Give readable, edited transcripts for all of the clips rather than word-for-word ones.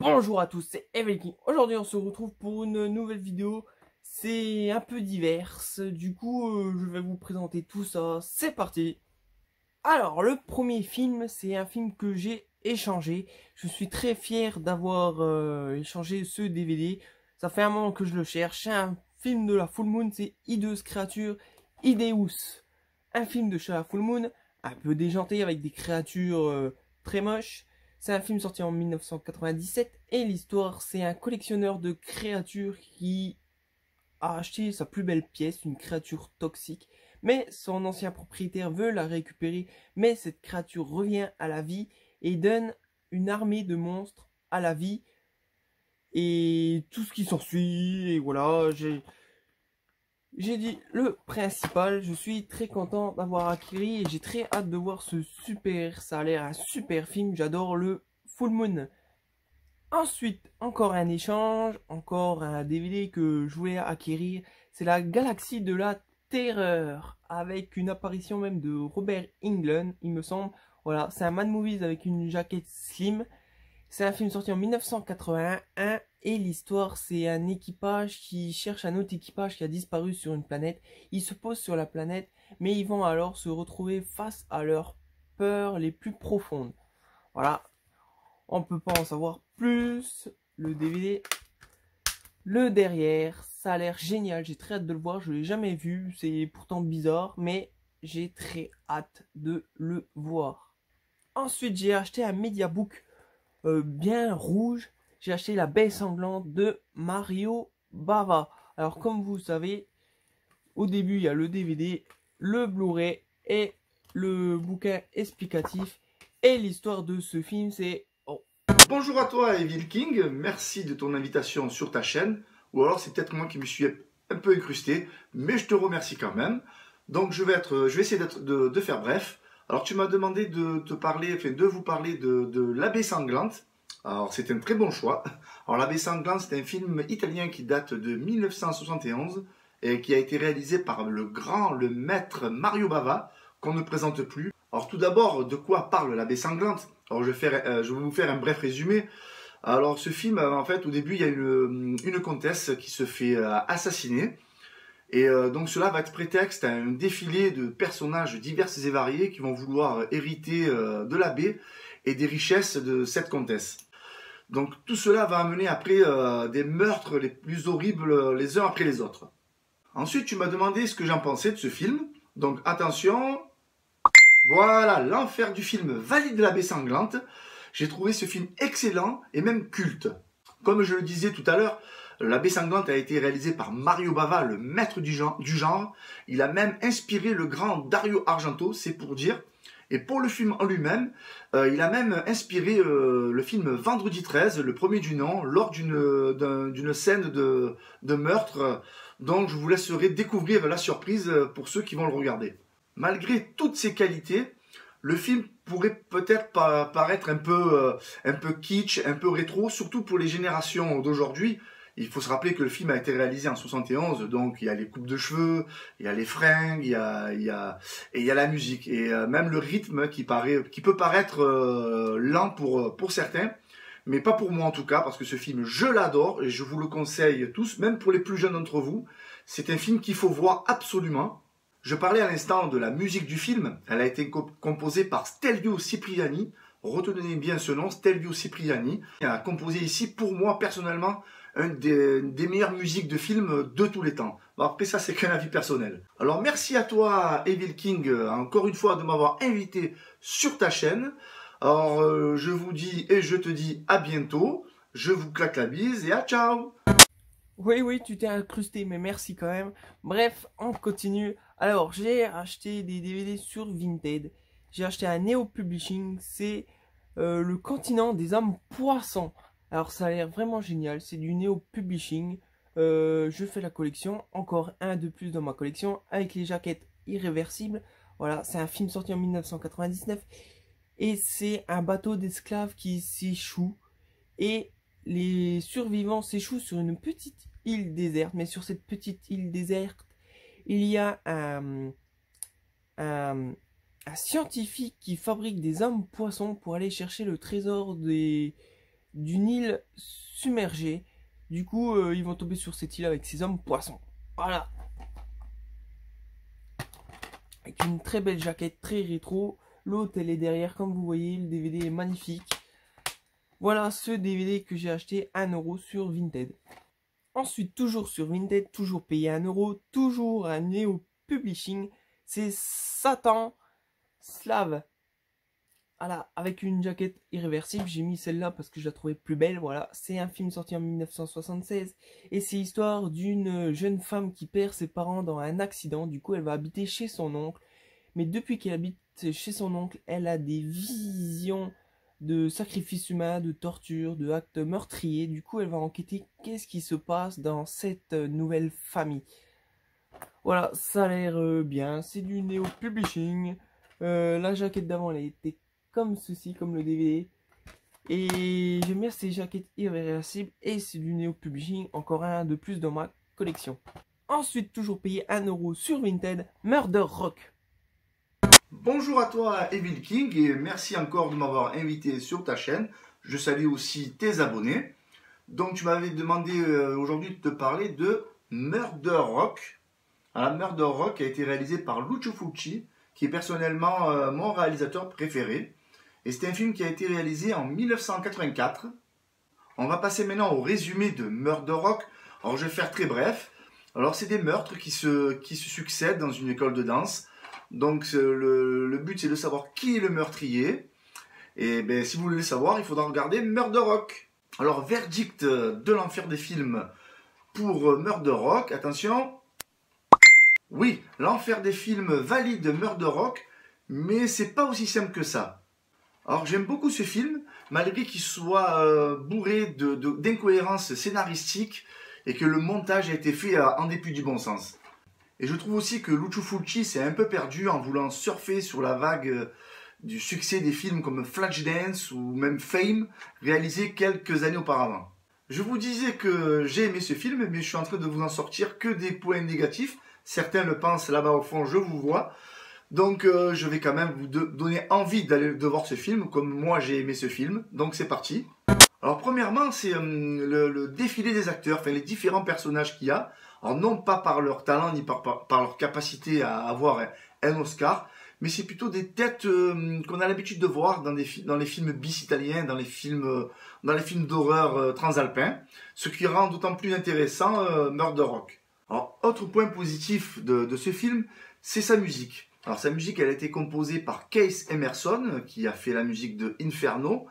Bonjour à tous, c'est Evelyn. Aujourd'hui on se retrouve pour une nouvelle vidéo. C'est un peu diverse, du coup je vais vous présenter tout ça. C'est parti. Alors le premier film, c'est un film que j'ai échangé. Je suis très fier d'avoir échangé ce DVD. Ça fait un moment que je le cherche. C'est un film de la Full Moon, c'est Hideous Creature Hideous. Un film de chez la Full Moon, un peu déjanté avec des créatures très moches. C'est un film sorti en 1997 et l'histoire, c'est un collectionneur de créatures qui a acheté sa plus belle pièce, une créature toxique, mais son ancien propriétaire veut la récupérer, mais cette créature revient à la vie et donne une armée de monstres à la vie et tout ce qui s'ensuit. Et voilà, j'ai dit le principal. Je suis très content d'avoir acquis et j'ai très hâte de voir ce super, ça a l'air un super film, j'adore le Full Moon. Ensuite, encore un échange, encore un DVD que je voulais acquérir, c'est la Galaxie de la Terreur, avec une apparition même de Robert Englund, il me semble. Voilà, c'est un Mad Movies avec une jaquette slim. C'est un film sorti en 1981 et l'histoire, c'est un équipage qui cherche un autre équipage qui a disparu sur une planète. Ils se posent sur la planète, mais ils vont alors se retrouver face à leurs peurs les plus profondes. Voilà, on peut pas en savoir plus. Le DVD, le derrière, ça a l'air génial. J'ai très hâte de le voir. Je l'ai jamais vu. C'est pourtant bizarre, mais j'ai très hâte de le voir. Ensuite, j'ai acheté un mediabook bien rouge. J'ai acheté La Baie Sanglante de Mario Bava. Alors, comme vous savez, au début, il y a le DVD, le Blu-ray et le bouquin explicatif. Et l'histoire de ce film, c'est... Bonjour à toi Evil King, merci de ton invitation sur ta chaîne, ou alors c'est peut-être moi qui me suis un peu incrusté, mais je te remercie quand même. Donc je vais essayer de faire bref. Alors tu m'as demandé de vous parler de L'Abbé Sanglante. Alors c'est un très bon choix. Alors L'Abbé Sanglante, c'est un film italien qui date de 1971 et qui a été réalisé par le maître Mario Bava, qu'on ne présente plus. Alors tout d'abord, de quoi parle L'Abbé Sanglante? Alors je vais vous faire un bref résumé. Alors ce film, en fait, au début, il y a une comtesse qui se fait assassiner. Et donc cela va être prétexte à un défilé de personnages divers et variés qui vont vouloir hériter de l'abbé et des richesses de cette comtesse. Donc tout cela va amener après des meurtres les plus horribles les uns après les autres. Ensuite, tu m'as demandé ce que j'en pensais de ce film. Donc attention, voilà, l'enfer du film valide L'Abbé Sanglante. J'ai trouvé ce film excellent et même culte. Comme je le disais tout à l'heure, L'Abbé Sanglante a été réalisé par Mario Bava, le maître du genre. Il a même inspiré le grand Dario Argento, c'est pour dire. Et pour le film en lui-même, il a même inspiré le film Vendredi 13, le premier du nom, lors d'une scène de meurtre. Donc je vous laisserai découvrir la surprise pour ceux qui vont le regarder. Malgré toutes ses qualités, le film pourrait peut-être paraître un peu kitsch, un peu rétro, surtout pour les générations d'aujourd'hui. Il faut se rappeler que le film a été réalisé en 71, donc il y a les coupes de cheveux, il y a les fringues, il y a la musique. Et même le rythme qui peut paraître lent pour certains, mais pas pour moi en tout cas, parce que ce film, je l'adore et je vous le conseille tous, même pour les plus jeunes d'entre vous. C'est un film qu'il faut voir absolument. Je parlais à l'instant de la musique du film. Elle a été composée par Stelvio Cipriani. Retenez bien ce nom, Stelvio Cipriani. Il a composé ici, pour moi, personnellement, une des meilleures musiques de film de tous les temps. Bon, après ça, c'est qu'un avis personnel. Alors, merci à toi, Evil King, encore une fois, de m'avoir invité sur ta chaîne. Alors, je vous dis et je te dis à bientôt. Je vous claque la bise et à ciao! Oui, tu t'es incrusté, mais merci quand même. Bref, on continue. Alors, j'ai acheté des DVD sur Vinted. J'ai acheté un Neo Publishing. C'est le continent des hommes poissons. Alors, ça a l'air vraiment génial. C'est du Neo Publishing. Je fais la collection. Encore un de plus dans ma collection. Avec les jaquettes irréversibles. Voilà, c'est un film sorti en 1999. Et c'est un bateau d'esclaves qui s'échoue. Et les survivants s'échouent sur une petite île déserte. Mais sur cette petite île déserte, il y a un scientifique qui fabrique des hommes poissons pour aller chercher le trésor des d'une île submergée. Du coup, ils vont tomber sur cette île avec ces hommes poissons. Voilà. Avec une très belle jaquette, très rétro. L'autre, elle est derrière, comme vous voyez. Le DVD est magnifique. Voilà ce DVD que j'ai acheté 1 € sur Vinted. Ensuite, toujours sur Vinted, toujours payé 1 €, toujours un Neo Publishing. C'est Satan Slave. Voilà, avec une jaquette irréversible. J'ai mis celle-là parce que je la trouvais plus belle. Voilà, c'est un film sorti en 1976. Et c'est l'histoire d'une jeune femme qui perd ses parents dans un accident. Du coup, elle va habiter chez son oncle. Mais depuis qu'elle habite chez son oncle, elle a des visions de sacrifices humains, de torture, de actes meurtriers. Du coup, elle va enquêter qu'est-ce qui se passe dans cette nouvelle famille. Voilà, ça a l'air bien. C'est du Neo Publishing. La jaquette d'avant, elle a été comme ceci, comme le DVD. Et j'aime bien ces jaquettes irréversibles. Et c'est du Neo Publishing, encore un de plus dans ma collection. Ensuite, toujours payé 1 € sur Vinted, Murder Rock. Bonjour à toi Evil King et merci encore de m'avoir invité sur ta chaîne. Je salue aussi tes abonnés. Donc tu m'avais demandé aujourd'hui de te parler de Murder Rock. Alors, Murder Rock a été réalisé par Lucio Fulci, qui est personnellement mon réalisateur préféré. Et c'est un film qui a été réalisé en 1984. On va passer maintenant au résumé de Murder Rock. Alors je vais faire très bref. Alors c'est des meurtres qui se succèdent dans une école de danse. Donc le but c'est de savoir qui est le meurtrier. Et ben, si vous voulez le savoir, il faudra regarder Murder Rock. Alors verdict de l'enfer des films pour Murder Rock. Attention. Oui, l'enfer des films valide Murder Rock, mais c'est pas aussi simple que ça. Alors j'aime beaucoup ce film, malgré qu'il soit bourré d'incohérences scénaristiques et que le montage a été fait en dépit du bon sens. Et je trouve aussi que Lucio Fulci s'est un peu perdu en voulant surfer sur la vague du succès des films comme Flashdance ou même Fame, réalisés quelques années auparavant. Je vous disais que j'ai aimé ce film, mais je suis en train de vous en sortir que des points négatifs. Certains le pensent là-bas au fond, je vous vois. Donc je vais quand même vous donner envie de voir ce film, comme moi j'ai aimé ce film. Donc c'est parti. Alors premièrement, c'est le défilé des acteurs, enfin les différents personnages qu'il y a. Alors non pas par leur talent ni par leur capacité à avoir un Oscar, mais c'est plutôt des têtes qu'on a l'habitude de voir dans les films bis italiens, dans les films d'horreur transalpins, ce qui rend d'autant plus intéressant Murder Rock. Alors autre point positif de ce film, c'est sa musique. Alors sa musique, elle a été composée par Keith Emerson, qui a fait la musique de Inferno.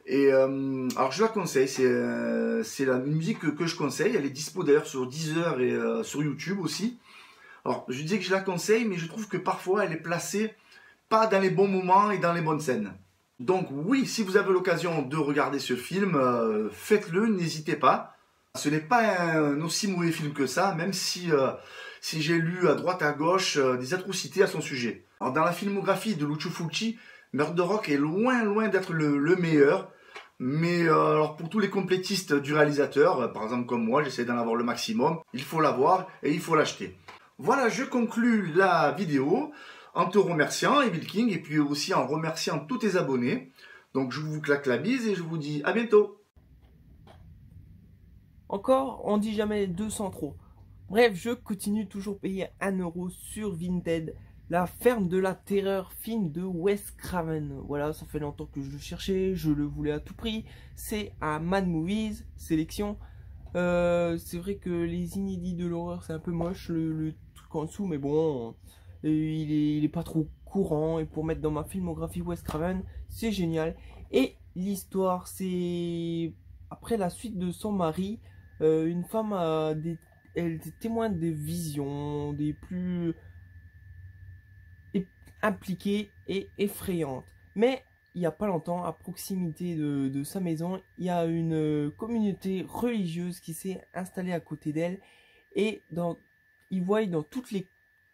Et alors je la conseille, c'est la musique que je conseille. Elle est dispo d'ailleurs sur Deezer et sur YouTube aussi. Alors je disais que je la conseille, mais je trouve que parfois elle est placée pas dans les bons moments et dans les bonnes scènes. Donc oui, si vous avez l'occasion de regarder ce film, faites-le, n'hésitez pas. Ce n'est pas un aussi mauvais film que ça, même si j'ai lu à droite à gauche des atrocités à son sujet. Alors dans la filmographie de Lucio Fulci, Murder Rock est loin d'être le meilleur. Mais alors pour tous les complétistes du réalisateur, par exemple comme moi, j'essaie d'en avoir le maximum. Il faut l'avoir et il faut l'acheter. Voilà, je conclus la vidéo en te remerciant, Evil King, et puis aussi en remerciant tous tes abonnés. Donc je vous claque la bise et je vous dis à bientôt. Encore, on dit jamais 200 trop. Bref, je continue toujours payer 1 € sur Vinted. La ferme de la terreur, film de Wes Craven. Voilà, ça fait longtemps que je le cherchais, je le voulais à tout prix. C'est un Mad Movies sélection. C'est vrai que les inédits de l'horreur, c'est un peu moche, le truc en dessous, mais bon, il est pas trop courant. Et pour mettre dans ma filmographie Wes Craven, c'est génial. Et l'histoire, c'est après la suite de son mari, une femme elle était témoin des visions, des plus impliquée et effrayante. Mais il n'y a pas longtemps, à proximité de sa maison, il y a une communauté religieuse qui s'est installée à côté d'elle. Et ils voient dans toutes les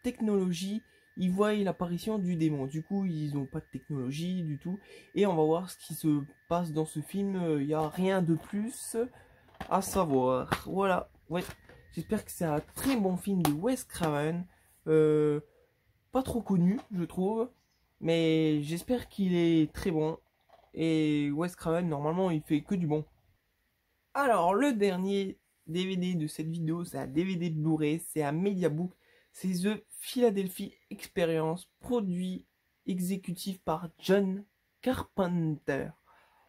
technologies, ils voient l'apparition du démon. Du coup, ils n'ont pas de technologie du tout. Et on va voir ce qui se passe dans ce film. Il n'y a rien de plus à savoir. Voilà, ouais. J'espère que c'est un très bon film de Wes Craven. Pas trop connu, je trouve, mais j'espère qu'il est très bon. Et Wes Craven, normalement, il fait que du bon. Alors, le dernier DVD de cette vidéo, c'est un DVD Blu-ray, c'est un Mediabook. C'est The Philadelphia Experience, produit exécutif par John Carpenter.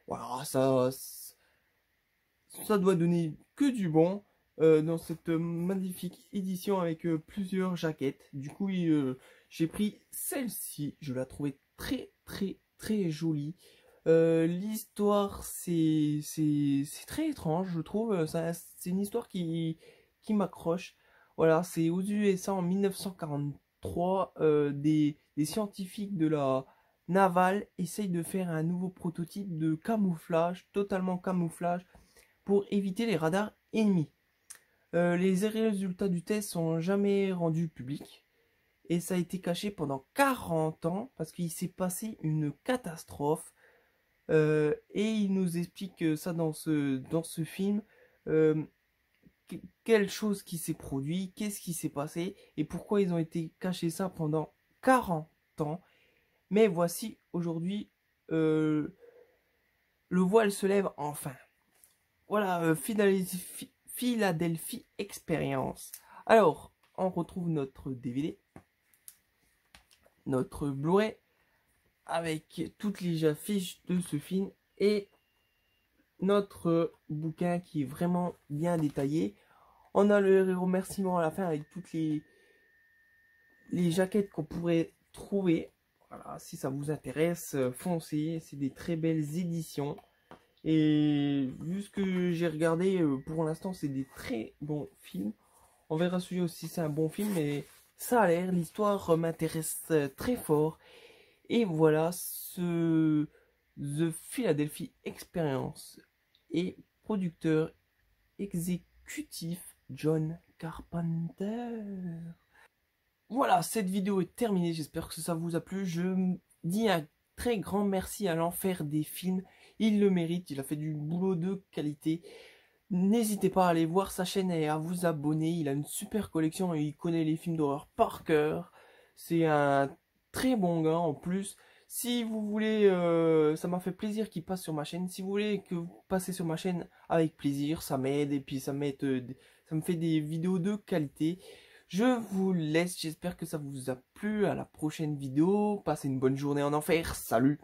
Voilà, ça doit donner que du bon dans cette magnifique édition avec plusieurs jaquettes. Du coup, j'ai pris celle-ci. Je la trouvais très jolie. L'histoire, c'est très étrange, je trouve. C'est une histoire qui m'accroche. Voilà, c'est aux USA en 1943. Des scientifiques de la navale essayent de faire un nouveau prototype de camouflage, totalement camouflage, pour éviter les radars ennemis. Les résultats du test sont jamais rendus publics. Et ça a été caché pendant 40 ans parce qu'il s'est passé une catastrophe. Et il nous explique ça dans ce film. Quelle chose qui s'est produit, qu'est-ce qui s'est passé et pourquoi ils ont été cachés ça pendant 40 ans. Mais voici aujourd'hui le voile se lève enfin. Voilà, Philadelphia Experience. Alors, on retrouve notre DVD, notre Blu-ray, avec toutes les affiches de ce film et notre bouquin qui est vraiment bien détaillé. On a le remerciement à la fin avec toutes les jaquettes qu'on pourrait trouver. Voilà, si ça vous intéresse, foncez, c'est des très belles éditions. Et vu ce que j'ai regardé, pour l'instant, c'est des très bons films. On verra celui-là si c'est un bon film, mais ça a l'air, l'histoire m'intéresse très fort. Et voilà, The Philadelphia Experience et producteur exécutif John Carpenter. Voilà, cette vidéo est terminée, j'espère que ça vous a plu. Je dis un très grand merci à l'Enfer des films, il le mérite, il a fait du boulot de qualité. N'hésitez pas à aller voir sa chaîne et à vous abonner, il a une super collection et il connaît les films d'horreur par cœur. C'est un très bon gars en plus. Si vous voulez, ça m'a fait plaisir qu'il passe sur ma chaîne. Si vous voulez que vous passez sur ma chaîne, avec plaisir, ça m'aide et puis ça me fait des vidéos de qualité. Je vous laisse, j'espère que ça vous a plu. À la prochaine vidéo, passez une bonne journée en enfer, salut!